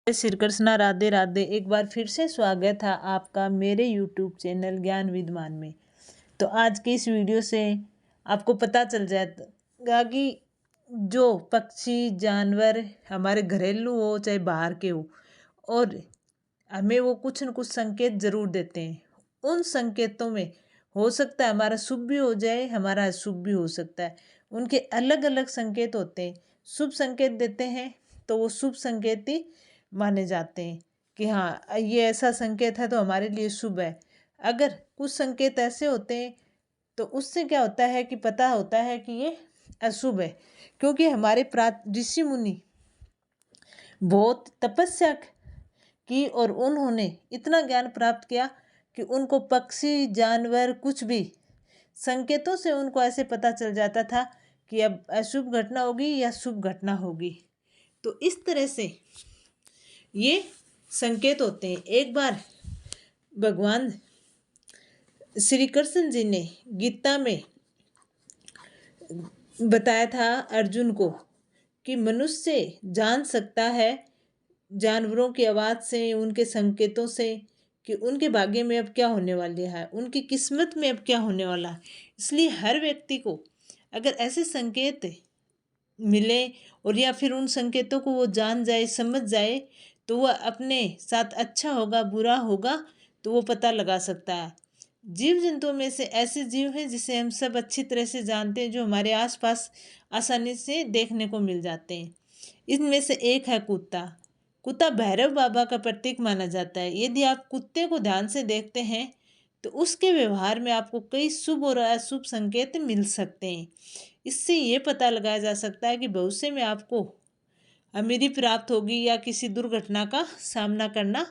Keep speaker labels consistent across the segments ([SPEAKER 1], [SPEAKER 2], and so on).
[SPEAKER 1] श्री कृष्णा, राधे राधे। एक बार फिर से स्वागत है आपका मेरे यूट्यूब चैनल ज्ञान विद्वान में। तो आज की इस वीडियो से आपको पता चल जाएगा कि जो पक्षी जानवर हमारे घरेलू हो चाहे बाहर के हो, और हमें वो कुछ न कुछ संकेत जरूर देते हैं। उन संकेतों में हो सकता है हमारा शुभ भी हो जाए, हमारा अशुभ भी हो सकता है। उनके अलग अलग संकेत होते हैं। शुभ संकेत देते हैं तो वो शुभ संकेत ही माने जाते हैं कि हाँ ये ऐसा संकेत है तो हमारे लिए शुभ है। अगर कुछ संकेत ऐसे होते हैं तो उससे क्या होता है कि पता होता है कि ये अशुभ है, क्योंकि हमारे ऋषि मुनि बहुत तपस्या की और उन्होंने इतना ज्ञान प्राप्त किया कि उनको पक्षी जानवर कुछ भी संकेतों से उनको ऐसे पता चल जाता था कि अब अशुभ घटना होगी या शुभ घटना होगी। तो इस तरह से ये संकेत होते हैं। एक बार भगवान श्री कृष्ण जी ने गीता में बताया था अर्जुन को कि मनुष्य जान सकता है जानवरों की आवाज़ से, उनके संकेतों से, कि उनके भाग्य में अब क्या होने वाला है, उनकी किस्मत में अब क्या होने वाला है। इसलिए हर व्यक्ति को अगर ऐसे संकेत मिले और या फिर उन संकेतों को वो जान जाए, समझ जाए, तो वह अपने साथ अच्छा होगा बुरा होगा तो वो पता लगा सकता है। जीव जंतुओं में से ऐसे जीव हैं जिसे हम सब अच्छी तरह से जानते हैं, जो हमारे आसपास आसानी से देखने को मिल जाते हैं। इनमें से एक है कुत्ता। कुत्ता भैरव बाबा का प्रतीक माना जाता है। यदि आप कुत्ते को ध्यान से देखते हैं तो उसके व्यवहार में आपको कई शुभ और अशुभ संकेत मिल सकते हैं। इससे ये पता लगाया जा सकता है कि भविष्य में आपको अमीरी प्राप्त होगी या किसी दुर्घटना का सामना करना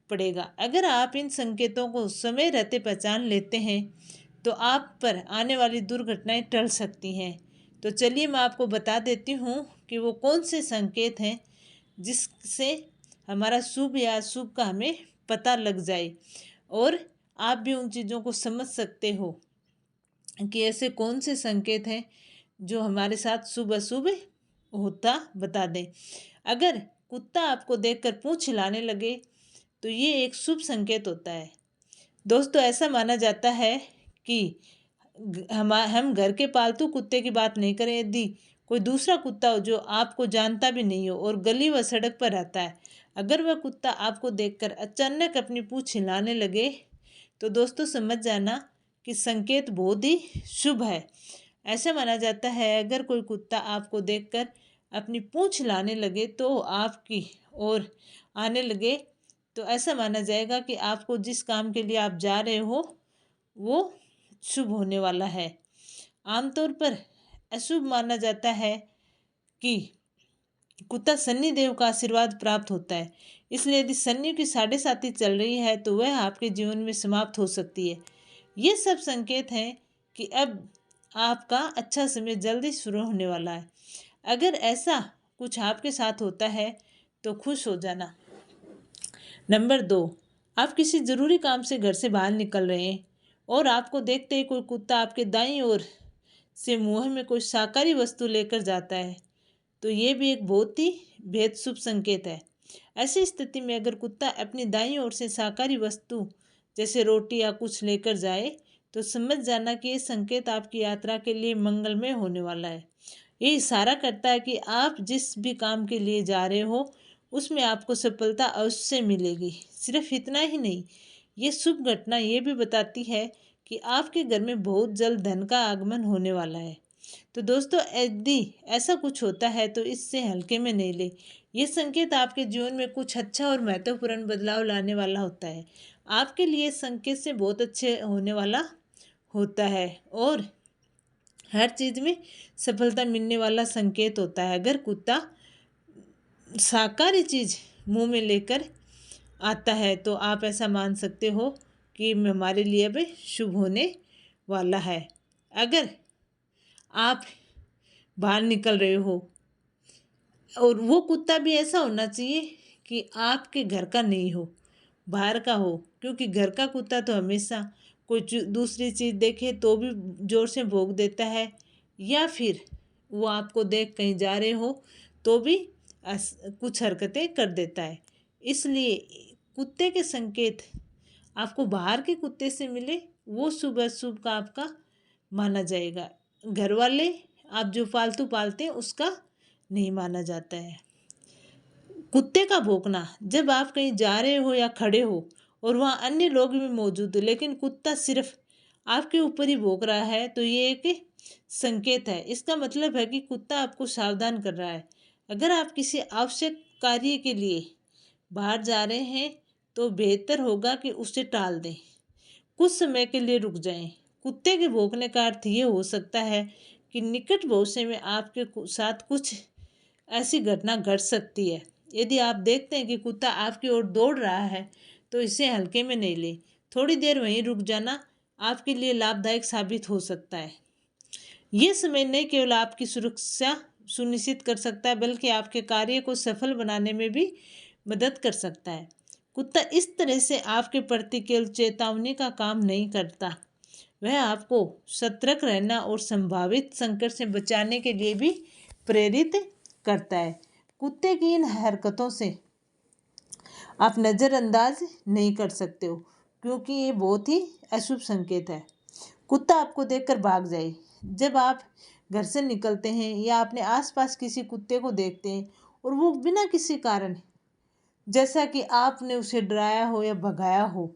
[SPEAKER 1] पड़ेगा। अगर आप इन संकेतों को समय रहते पहचान लेते हैं तो आप पर आने वाली दुर्घटनाएं टल सकती हैं। तो चलिए मैं आपको बता देती हूँ कि वो कौन से संकेत हैं जिससे हमारा शुभ या अशुभ का हमें पता लग जाए और आप भी उन चीज़ों को समझ सकते हो कि ऐसे कौन से संकेत हैं जो हमारे साथ शुभ अशुभ होता बता दें। अगर कुत्ता आपको देखकर पूंछ हिलाने लगे तो ये एक शुभ संकेत होता है। दोस्तों, ऐसा माना जाता है कि हम घर के पालतू कुत्ते की बात नहीं करें, यदि कोई दूसरा कुत्ता हो जो आपको जानता भी नहीं हो और गली व सड़क पर रहता है, अगर वह कुत्ता आपको देखकर अचानक अपनी पूंछ हिलाने लगे तो दोस्तों समझ जाना कि संकेत बहुत ही शुभ है। ऐसा माना जाता है अगर कोई कुत्ता आपको देखकर अपनी पूंछ हिलाने लगे तो आपकी ओर आने लगे तो ऐसा माना जाएगा कि आपको जिस काम के लिए आप जा रहे हो वो शुभ होने वाला है। आमतौर पर अशुभ माना जाता है कि कुत्ता शनि देव का आशीर्वाद प्राप्त होता है। इसलिए यदि शनि की 7.5 चल रही है तो वह आपके जीवन में समाप्त हो सकती है। ये सब संकेत हैं कि अब आपका अच्छा समय जल्दी शुरू होने वाला है। अगर ऐसा कुछ आपके साथ होता है तो खुश हो जाना। नंबर 2, आप किसी ज़रूरी काम से घर से बाहर निकल रहे हैं और आपको देखते ही कोई कुत्ता आपके दाईं ओर से मुंह में कोई शाकाहारी वस्तु लेकर जाता है तो ये भी एक बहुत ही बेहद शुभ संकेत है। ऐसी स्थिति में अगर कुत्ता अपनी दाईं ओर से शाकाहारी वस्तु जैसे रोटी या कुछ लेकर जाए तो समझ जाना कि ये संकेत आपकी यात्रा के लिए मंगलमय होने वाला है। ये इशारा करता है कि आप जिस भी काम के लिए जा रहे हो उसमें आपको सफलता अवश्य मिलेगी। सिर्फ इतना ही नहीं, ये शुभ घटना ये भी बताती है कि आपके घर में बहुत जल्द धन का आगमन होने वाला है। तो दोस्तों, यदि ऐसा कुछ होता है तो इससे हल्के में नहीं ले। ये संकेत आपके जीवन में कुछ अच्छा और महत्वपूर्ण बदलाव लाने वाला होता है। आपके लिए संकेत से बहुत अच्छे होने वाला होता है और हर चीज़ में सफलता मिलने वाला संकेत होता है। अगर कुत्ता शाकाहारी चीज़ मुंह में लेकर आता है तो आप ऐसा मान सकते हो कि हमारे लिए अब शुभ होने वाला है। अगर आप बाहर निकल रहे हो और वो कुत्ता भी ऐसा होना चाहिए कि आपके घर का नहीं हो, बाहर का हो, क्योंकि घर का कुत्ता तो हमेशा कोई दूसरी चीज़ देखे तो भी ज़ोर से भौंक देता है, या फिर वो आपको देख कहीं जा रहे हो तो भी कुछ हरकतें कर देता है। इसलिए कुत्ते के संकेत आपको बाहर के कुत्ते से मिले वो शुभ अशुभ का आपका माना जाएगा। घर वाले आप जो पालतू पालते हैं उसका नहीं माना जाता है। कुत्ते का भौंकना, जब आप कहीं जा रहे हो या खड़े हो और वहाँ अन्य लोग भी मौजूद हो लेकिन कुत्ता सिर्फ आपके ऊपर ही भौंक रहा है तो ये एक संकेत है। इसका मतलब है कि कुत्ता आपको सावधान कर रहा है। अगर आप किसी आवश्यक कार्य के लिए बाहर जा रहे हैं तो बेहतर होगा कि उसे टाल दें, कुछ समय के लिए रुक जाएं। कुत्ते के भौंकने का अर्थ ये हो सकता है कि निकट भविष्य में आपके साथ कुछ ऐसी घटना घट सकती है। यदि आप देखते हैं कि कुत्ता आपकी ओर दौड़ रहा है तो इसे हल्के में नहीं लें। थोड़ी देर वहीं रुक जाना आपके लिए लाभदायक साबित हो सकता है। ये समय नहीं केवल आपकी सुरक्षा सुनिश्चित कर सकता है बल्कि आपके कार्य को सफल बनाने में भी मदद कर सकता है। कुत्ता इस तरह से आपके प्रति केवल चेतावनी का काम नहीं करता, वह आपको सतर्क रहना और संभावित संकट से बचाने के लिए भी प्रेरित करता है। कुत्ते की इन हरकतों से आप नज़रअंदाज नहीं कर सकते हो क्योंकि ये बहुत ही अशुभ संकेत है। कुत्ता आपको देखकर भाग जाए, जब आप घर से निकलते हैं या अपने आसपास किसी कुत्ते को देखते हैं और वो बिना किसी कारण, जैसा कि आपने उसे डराया हो या भगाया हो,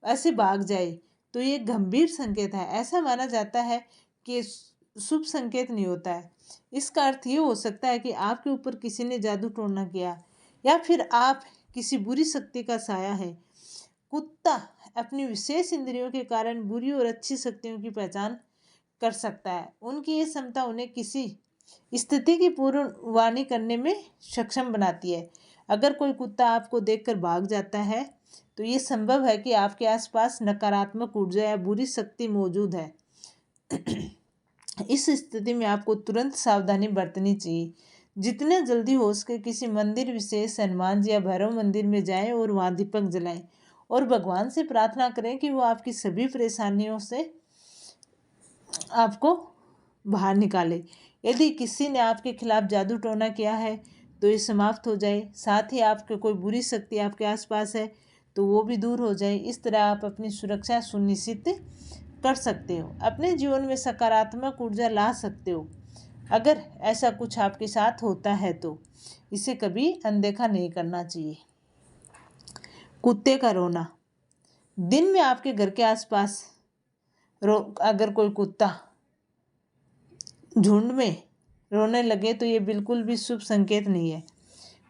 [SPEAKER 1] ऐसे भाग जाए तो ये गंभीर संकेत है। ऐसा माना जाता है कि शुभ संकेत नहीं होता है। इसका अर्थ ये हो सकता है कि आपके ऊपर किसी ने जादू टोना किया या फिर आप किसी बुरी शक्ति का साया है। कुत्ता अपनी विशेष इंद्रियों के कारण बुरी और अच्छी शक्तियों की पहचान कर सकता है। उनकी ये क्षमता उन्हें किसी स्थिति की पूर्ववाणी करने में सक्षम बनाती है। अगर कोई कुत्ता आपको देखकर भाग जाता है तो ये संभव है कि आपके आसपास नकारात्मक ऊर्जा या बुरी शक्ति मौजूद है। इस स्थिति में आपको तुरंत सावधानी बरतनी चाहिए। जितने जल्दी हो सके किसी मंदिर, विशेष हनुमान जी या भैरव मंदिर में जाएं और वहाँ दीपक जलाएं और भगवान से प्रार्थना करें कि वो आपकी सभी परेशानियों से आपको बाहर निकाले। यदि किसी ने आपके खिलाफ जादू टोना किया है तो ये समाप्त हो जाए, साथ ही आपके कोई बुरी शक्ति आपके आसपास है तो वो भी दूर हो जाए। इस तरह आप अपनी सुरक्षा सुनिश्चित कर सकते हो, अपने जीवन में सकारात्मक ऊर्जा ला सकते हो। अगर ऐसा कुछ आपके साथ होता है तो इसे कभी अनदेखा नहीं करना चाहिए। कुत्ते का रोना, दिन में आपके घर के आसपास अगर कोई कुत्ता झुंड में रोने लगे तो ये बिल्कुल भी शुभ संकेत नहीं है।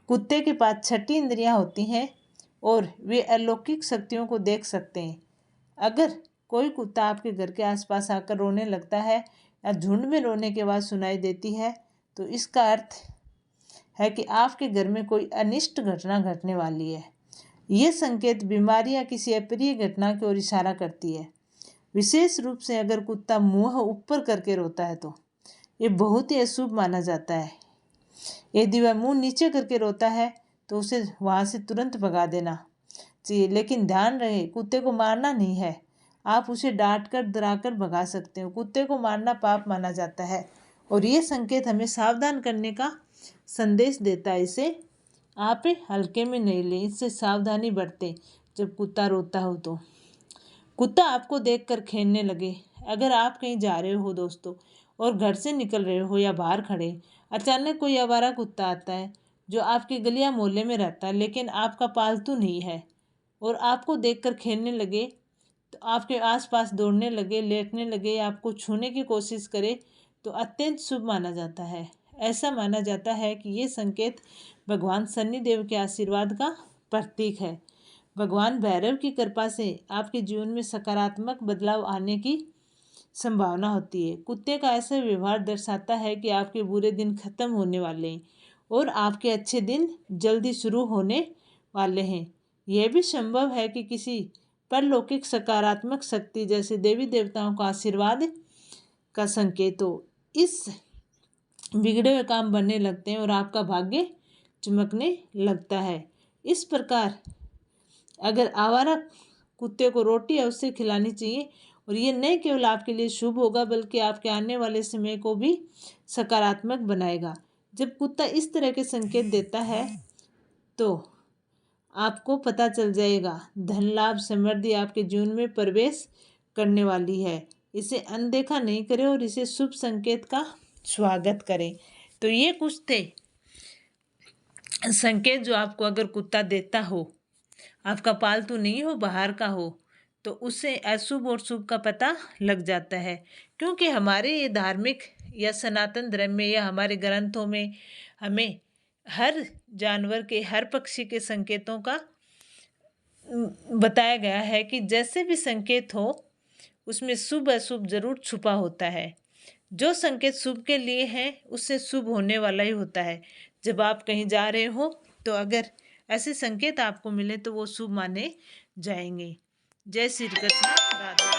[SPEAKER 1] कुत्ते के पास छठी इंद्रियां होती हैं और वे अलौकिक शक्तियों को देख सकते हैं। अगर कोई कुत्ता आपके घर के आसपास आकर रोने लगता है या झुंड में रोने की आवाज़ सुनाई देती है तो इसका अर्थ है कि आपके घर में कोई अनिष्ट घटना घटने वाली है। ये संकेत बीमारी या किसी अप्रिय घटना की ओर इशारा करती है। विशेष रूप से अगर कुत्ता मुंह ऊपर करके रोता है तो ये बहुत ही अशुभ माना जाता है। यदि वह मुंह नीचे करके रोता है तो उसे वहाँ से तुरंत भगा देना चाहिए, लेकिन ध्यान रहे कुत्ते को मारना नहीं है। आप उसे डांट कर डरा कर भगा सकते हो। कुत्ते को मारना पाप माना जाता है और ये संकेत हमें सावधान करने का संदेश देता है। इसे आप हल्के में नहीं लें, इससे सावधानी बरतें। जब कुत्ता रोता हो तो कुत्ता आपको देखकर खेलने लगे, अगर आप कहीं जा रहे हो दोस्तों और घर से निकल रहे हो या बाहर खड़े, अचानक कोई आवारा कुत्ता आता है जो आपके गली या मोहल्ले में रहता है लेकिन आपका पालतू नहीं है और आपको देखकर खेलने लगे तो आपके आसपास दौड़ने लगे, लेटने लगे या आपको छूने की कोशिश करे तो अत्यंत शुभ माना जाता है। ऐसा माना जाता है कि ये संकेत भगवान शनिदेव के आशीर्वाद का प्रतीक है। भगवान भैरव की कृपा से आपके जीवन में सकारात्मक बदलाव आने की संभावना होती है। कुत्ते का ऐसा व्यवहार दर्शाता है कि आपके बुरे दिन खत्म होने वाले हैं और आपके अच्छे दिन जल्दी शुरू होने वाले हैं। यह भी संभव है कि किसी परलौकिक सकारात्मक शक्ति जैसे देवी देवताओं का आशीर्वाद का संकेत हो। इस बिगड़े हुए काम बनने लगते हैं और आपका भाग्य चमकने लगता है। इस प्रकार अगर आवारा कुत्ते को रोटी अवश्य खिलानी चाहिए और ये न केवल आपके लिए शुभ होगा बल्कि आपके आने वाले समय को भी सकारात्मक बनाएगा। जब कुत्ता इस तरह के संकेत देता है तो आपको पता चल जाएगा। धन लाभ समृद्धि आपके जीवन में प्रवेश करने वाली है। इसे अनदेखा नहीं करें और इसे शुभ संकेत का स्वागत करें। तो ये कुछ थे संकेत जो आपको अगर कुत्ता देता हो, आपका पालतू नहीं हो, बाहर का हो, तो उससे अशुभ और शुभ का पता लग जाता है। क्योंकि हमारे ये धार्मिक या सनातन धर्म में या हमारे ग्रंथों में हमें हर जानवर के, हर पक्षी के संकेतों का बताया गया है कि जैसे भी संकेत हो उसमें शुभ अशुभ जरूर छुपा होता है। जो संकेत शुभ के लिए है उससे शुभ होने वाला ही होता है। जब आप कहीं जा रहे हो तो अगर ऐसे संकेत आपको मिले तो वो शुभ माने जाएंगे। जय श्री कृष्ण, राधे।